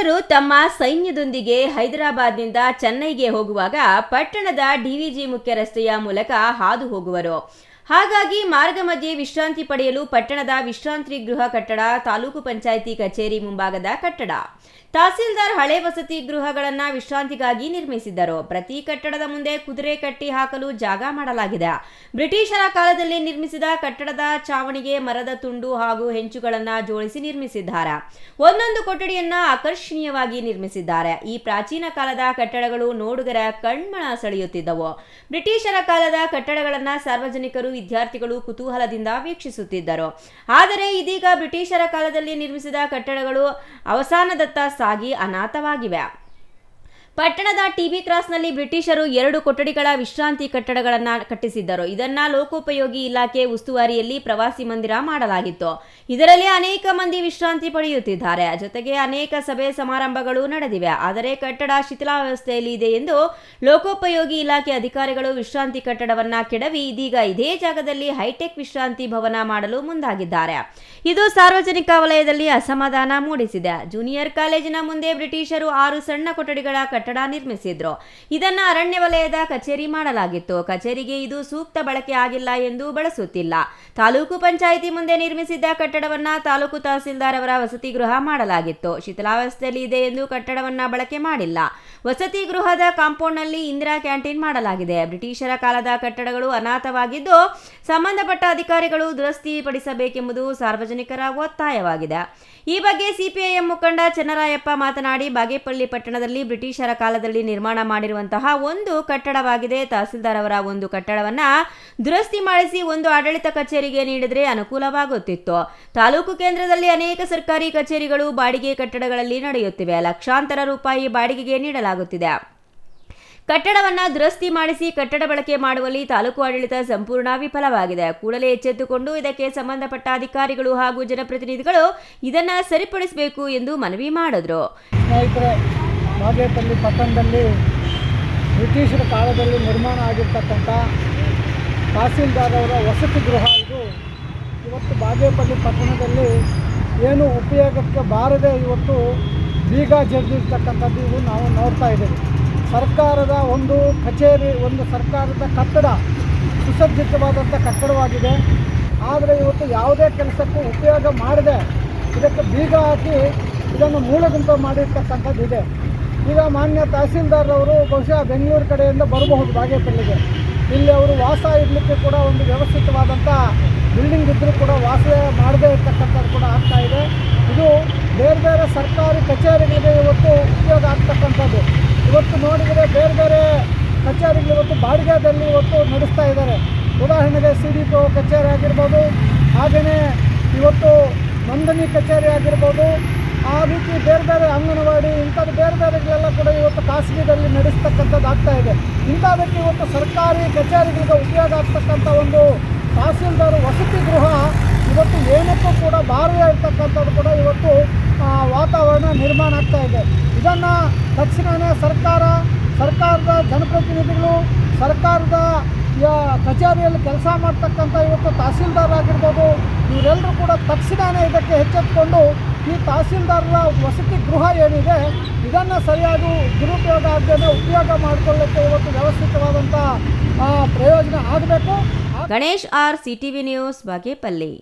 ಬ್ರಿಟಿಷರು ತಮ್ಮ ಸೈನ್ಯದೊಂದಿಗೆ ಹೈದರಾಬಾದ್ನಿಂದ ಚೆನ್ನೈಗೆ ಹೋಗುವಾಗ ಪಟ್ಟಣದ ಡಿವಿಜಿ ಮುಖ್ಯ ರಸ್ತೆಯ ಮೂಲಕ ಹಾದು ಹೋಗುವರು. ಹಾಗಾಗಿ ಮಾರ್ಗ ಮಧ್ಯೆ ವಿಶ್ರಾಂತಿ ಪಡೆಯಲು ಪಟ್ಟಣದ ವಿಶ್ರಾಂತಿ ಗೃಹ ಕಟ್ಟಡ, ತಾಲೂಕು ಪಂಚಾಯಿತಿ ಕಚೇರಿ ಮುಂಭಾಗದ ಕಟ್ಟಡ, ತಹಸೀಲ್ದಾರ್ ಹಳೆ ವಸತಿ ಗೃಹಗಳನ್ನು ವಿಶ್ರಾಂತಿಗಾಗಿ ನಿರ್ಮಿಸಿದ್ದರು. ಪ್ರತಿ ಕಟ್ಟಡದ ಮುಂದೆ ಕುದುರೆ ಕಟ್ಟಿ ಹಾಕಲು ಜಾಗ ಮಾಡಲಾಗಿದೆ. ಬ್ರಿಟಿಷರ ಕಾಲದಲ್ಲಿ ನಿರ್ಮಿಸಿದ ಕಟ್ಟಡದ ಚಾವಣಿಗೆ ಮರದ ತುಂಡು ಹಾಗೂ ಹೆಂಚುಗಳನ್ನು ಜೋಡಿಸಿ ನಿರ್ಮಿಸಿದ್ದಾರೆ. ಒಂದೊಂದು ಕೊಠಡಿಯನ್ನ ಆಕರ್ಷಣೀಯವಾಗಿ ನಿರ್ಮಿಸಿದ್ದಾರೆ. ಈ ಪ್ರಾಚೀನ ಕಾಲದ ಕಟ್ಟಡಗಳು ನೋಡುಗರ ಕಣ್ಮನ ಸೆಳೆಯುತ್ತಿದ್ದವು. ಬ್ರಿಟಿಷರ ಕಾಲದ ಕಟ್ಟಡಗಳನ್ನು ಸಾರ್ವಜನಿಕರು, ವಿದ್ಯಾರ್ಥಿಗಳು ಕುತೂಹಲದಿಂದ ವೀಕ್ಷಿಸುತ್ತಿದ್ದರು. ಆದರೆ ಇದೀಗ ಬ್ರಿಟಿಷರ ಕಾಲದಲ್ಲಿ ನಿರ್ಮಿಸಿದ ಕಟ್ಟಡಗಳು ಅವಸಾನದತ್ತ ಸಾಗಿ ಅನಾಥವಾಗಿವೆ. ಪಟ್ಟಣದ ಟಿಬಿ ಕ್ರಾಸ್ನಲ್ಲಿ ಬ್ರಿಟಿಷರು 2 ಕೊಠಡಿಗಳ ವಿಶ್ರಾಂತಿ ಕಟ್ಟಡಗಳನ್ನು ಕಟ್ಟಿಸಿದ್ದರು. ಇದನ್ನ ಲೋಕೋಪಯೋಗಿ ಇಲಾಖೆ ಉಸ್ತುವಾರಿಯಲ್ಲಿ ಪ್ರವಾಸಿ ಮಂದಿರ ಮಾಡಲಾಗಿತ್ತು. ಇದರಲ್ಲಿ ಅನೇಕ ಮಂದಿ ವಿಶ್ರಾಂತಿ ಪಡೆಯುತ್ತಿದ್ದಾರೆ. ಜೊತೆಗೆ ಅನೇಕ ಸಭೆ ಸಮಾರಂಭಗಳು ನಡೆದಿವೆ. ಆದರೆ ಕಟ್ಟಡ ಶಿಥಿಲಾವಸ್ಥೆಯಲ್ಲಿ ಇದೆ ಎಂದು ಲೋಕೋಪಯೋಗಿ ಇಲಾಖೆ ಅಧಿಕಾರಿಗಳು ವಿಶ್ರಾಂತಿ ಕಟ್ಟಡವನ್ನ ಕೆಡವಿ ಇದೀಗ ಇದೇ ಜಾಗದಲ್ಲಿ ಹೈಟೆಕ್ ವಿಶ್ರಾಂತಿ ಭವನ ಮಾಡಲು ಮುಂದಾಗಿದ್ದಾರೆ. ಇದು ಸಾರ್ವಜನಿಕ ವಲಯದಲ್ಲಿ ಅಸಮಾಧಾನ ಮೂಡಿಸಿದೆ. ಜೂನಿಯರ್ ಕಾಲೇಜಿನ ಮುಂದೆ ಬ್ರಿಟಿಷರು 6 ಸಣ್ಣ ಕೊಠಡಿಗಳ ಕಟ್ಟಡ ನಿರ್ಮಿಸಿದ್ರು. ಇದನ್ನ ಅರಣ್ಯ ವಲಯದ ಕಚೇರಿ ಮಾಡಲಾಗಿತ್ತು. ಕಚೇರಿಗೆ ಇದು ಸೂಕ್ತ ಬಳಕೆ ಆಗಿಲ್ಲ ಎಂದು ಬಳಸುತ್ತಿಲ್ಲ. ತಾಲೂಕು ಪಂಚಾಯಿತಿ ಮುಂದೆ ನಿರ್ಮಿಸಿದ್ದ ಕಟ್ಟಡವನ್ನ ತಾಲೂಕು ತಹಸೀಲ್ದಾರ್ ಅವರ ವಸತಿ ಗೃಹ ಮಾಡಲಾಗಿತ್ತು. ಶಿಥಿಲಾವಸ್ಥೆಯಲ್ಲಿ ಇದೆ ಎಂದು ಕಟ್ಟಡವನ್ನ ಬಳಕೆ ಮಾಡಿಲ್ಲ. ವಸತಿ ಗೃಹದ ಕಾಂಪೌಂಡ್ನಲ್ಲಿ ಇಂದಿರಾ ಕ್ಯಾಂಟೀನ್ ಮಾಡಲಾಗಿದೆ. ಬ್ರಿಟಿಷರ ಕಾಲದ ಕಟ್ಟಡಗಳು ಅನಾಥವಾಗಿದ್ದು ಸಂಬಂಧಪಟ್ಟ ಅಧಿಕಾರಿಗಳು ದುರಸ್ತಿ ಪಡಿಸಬೇಕೆಂಬುದು ಸಾರ್ವಜನಿಕರ ಒತ್ತಾಯವಾಗಿದೆ. ಈ ಬಗ್ಗೆ ಸಿಪಿಐಎಂ ಮುಖಂಡ ಚನ್ನರಾಯಪ್ಪ ಮಾತನಾಡಿ, ಬಾಗೇಪಲ್ಲಿ ಪಟ್ಟಣದಲ್ಲಿ ಬ್ರಿಟಿಷರ ಕಾಲದಲ್ಲಿ ನಿರ್ಮಾಣ ಮಾಡಿರುವಂತಹ ಒಂದು ಕಟ್ಟಡವಾಗಿದೆ. ತಹಸೀಲ್ದಾರ್ ಅವರ ಒಂದು ಕಟ್ಟಡವನ್ನ ದುರಸ್ತಿ ಮಾಡಿಸಿ ಒಂದು ಆಡಳಿತ ಕಚೇರಿಗೆ ನೀಡಿದ್ರೆ ಅನುಕೂಲವಾಗುತ್ತಿತ್ತು. ತಾಲೂಕು ಕೇಂದ್ರದಲ್ಲಿ ಅನೇಕ ಸರ್ಕಾರಿ ಕಚೇರಿಗಳು ಬಾಡಿಗೆ ಕಟ್ಟಡಗಳಲ್ಲಿ ನಡೆಯುತ್ತಿವೆ. ಲಕ್ಷಾಂತರ ರೂಪಾಯಿ ಬಾಡಿಗೆಗೆ ನೀಡಲಾಗುತ್ತಿದೆ. ಕಟ್ಟಡವನ್ನ ದುರಸ್ತಿ ಮಾಡಿಸಿ ಕಟ್ಟಡ ಬಳಕೆ ಮಾಡುವಲ್ಲಿ ತಾಲೂಕು ಆಡಳಿತ ಸಂಪೂರ್ಣ ವಿಫಲವಾಗಿದೆ. ಕೂಡಲೇ ಎಚ್ಚೆತ್ತುಕೊಂಡು ಇದಕ್ಕೆ ಸಂಬಂಧಪಟ್ಟ ಅಧಿಕಾರಿಗಳು ಹಾಗೂ ಜನಪ್ರತಿನಿಧಿಗಳು ಇದನ್ನ ಸರಿಪಡಿಸಬೇಕು ಎಂದು ಮನವಿ ಮಾಡಿದ್ರು. ಬಾಗೇಪಲ್ಲಿ ಪಟ್ಟಣದಲ್ಲಿ ಬ್ರಿಟಿಷರ ಕಾಲದಲ್ಲಿ ನಿರ್ಮಾಣ ಆಗಿರ್ತಕ್ಕಂಥ ತಹಸೀಲ್ದಾರ್ ಅವರ ವಸತಿ ಗೃಹ ಇದು. ಇವತ್ತು ಬಾಗೇಪಲ್ಲಿ ಪಟ್ಟಣದಲ್ಲಿ ಏನು ಉಪಯೋಗಕ್ಕೆ ಬಾರದೆ ಇವತ್ತು ಬೀಗ ಜಡಿದಿರ್ತಕ್ಕಂಥದ್ದು ಇವು ನಾವು ನೋಡ್ತಾ ಇದ್ದೇವೆ. ಸರ್ಕಾರದ ಒಂದು ಕಚೇರಿ, ಒಂದು ಸರ್ಕಾರದ ಕಟ್ಟಡ, ಸುಸಜ್ಜಿತವಾದಂಥ ಕಟ್ಟಡವಾಗಿದೆ. ಆದರೆ ಇವತ್ತು ಯಾವುದೇ ಕೆಲಸಕ್ಕೂ ಉಪಯೋಗ ಮಾಡದೆ ಇದಕ್ಕೆ ಬೀಗ ಹಾಕಿ ಇದನ್ನು ಮೂಲಗುಂಪ ಮಾಡಿರ್ತಕ್ಕಂಥದ್ದಿದೆ. ಈಗ ಮಾನ್ಯ ತಹಸೀಲ್ದಾರ್ ಅವರು ಬಹುಶಃ ಬೆಂಗಳೂರು ಕಡೆಯಿಂದ ಬರಬಹುದು ಬಾಗೇಪಲ್ಲಿಗೆ. ಇಲ್ಲಿ ಅವರು ವಾಸ ಇರಲಿಕ್ಕೆ ಕೂಡ ಒಂದು ವ್ಯವಸ್ಥಿತವಾದಂಥ ಬಿಲ್ಡಿಂಗ್ ಇದ್ದರೂ ಕೂಡ ವಾಸ ಮಾಡದೇ ಇರ್ತಕ್ಕಂಥದ್ದು ಕೂಡ ಆಗ್ತಾ ಇದೆ. ಇದು ಬೇರೆ ಬೇರೆ ಸರ್ಕಾರಿ ಕಚೇರಿಗಳಿಗೆ ಇವತ್ತು ಉಪಯೋಗ ಆಗ್ತಕ್ಕಂಥದ್ದು. ಇವತ್ತು ನೋಡಿದರೆ ಬೇರೆ ಬೇರೆ ಕಚೇರಿಗಳು ಇವತ್ತು ಬಾಡಿಗೆದಲ್ಲಿ ಇವತ್ತು ನಡೆಸ್ತಾ ಇದ್ದಾರೆ. ಉದಾಹರಣೆಗೆ CDPO ಕಚೇರಿ ಆಗಿರ್ಬೋದು, ಹಾಗೆಯೇ ಇವತ್ತು ನೋಂದಣಿ ಕಚೇರಿ ಆಗಿರ್ಬೋದು, ಆ ರೀತಿ ಬೇರೆ ಬೇರೆ ಅಂಗನವಾಡಿ ಇಂಥದ್ದು ಬೇರೆ ಬೇರೆಗಳೆಲ್ಲ ಕೂಡ ಇವತ್ತು ಖಾಸಗಿದಲ್ಲಿ ನಡೆಸ್ತಕ್ಕಂಥದ್ದು ಆಗ್ತಾ ಇದೆ. ಇಂಥದಕ್ಕೆ ಇವತ್ತು ಸರ್ಕಾರಿ ಕಚೇರಿಗಳಿಗೆ ಉಪಯೋಗ ಆಗ್ತಕ್ಕಂಥ ಒಂದು ತಹಸೀಲ್ದಾರ್ ವಸತಿ ಗೃಹ ಇವತ್ತು ಏನಕ್ಕೂ ಕೂಡ ಬಾರದೇ ಇರ್ತಕ್ಕಂಥದ್ದು ಕೂಡ ಇವತ್ತು ವಾತಾವರಣ ನಿರ್ಮಾಣ ಆಗ್ತಾ ಇದೆ. ಇದನ್ನು ತಕ್ಷಣವೇ ಸರ್ಕಾರದ ಜನಪ್ರತಿನಿಧಿಗಳು, ಸರ್ಕಾರದ ಕಚೇರಿಯಲ್ಲಿ ಕೆಲಸ ಮಾಡ್ತಕ್ಕಂಥ ಇವತ್ತು ತಹಸೀಲ್ದಾರ್ ಆಗಿರ್ಬೋದು, ಇವರೆಲ್ಲರೂ ಕೂಡ ತಕ್ಷಣವೇ ಇದಕ್ಕೆ ಎಚ್ಚೆತ್ತುಕೊಂಡು ಈ ತಹಸೀಲ್ದಾರರ ವಸತಿ ಗೃಹ ಏನಿದೆ ಇದನ್ನು ಸರಿಯಾಗಿ ದುರುಪಯೋಗ ಆಗದೇ ಉಪಯೋಗ ಮಾಡಿಕೊಳ್ಳಲಿಕ್ಕೆ ಇವತ್ತು ವ್ಯವಸ್ಥಿತವಾದಂಥ ಪ್ರಯೋಜನ ಆಗಬೇಕು. Ganesh R, CTV news, Bagepalli.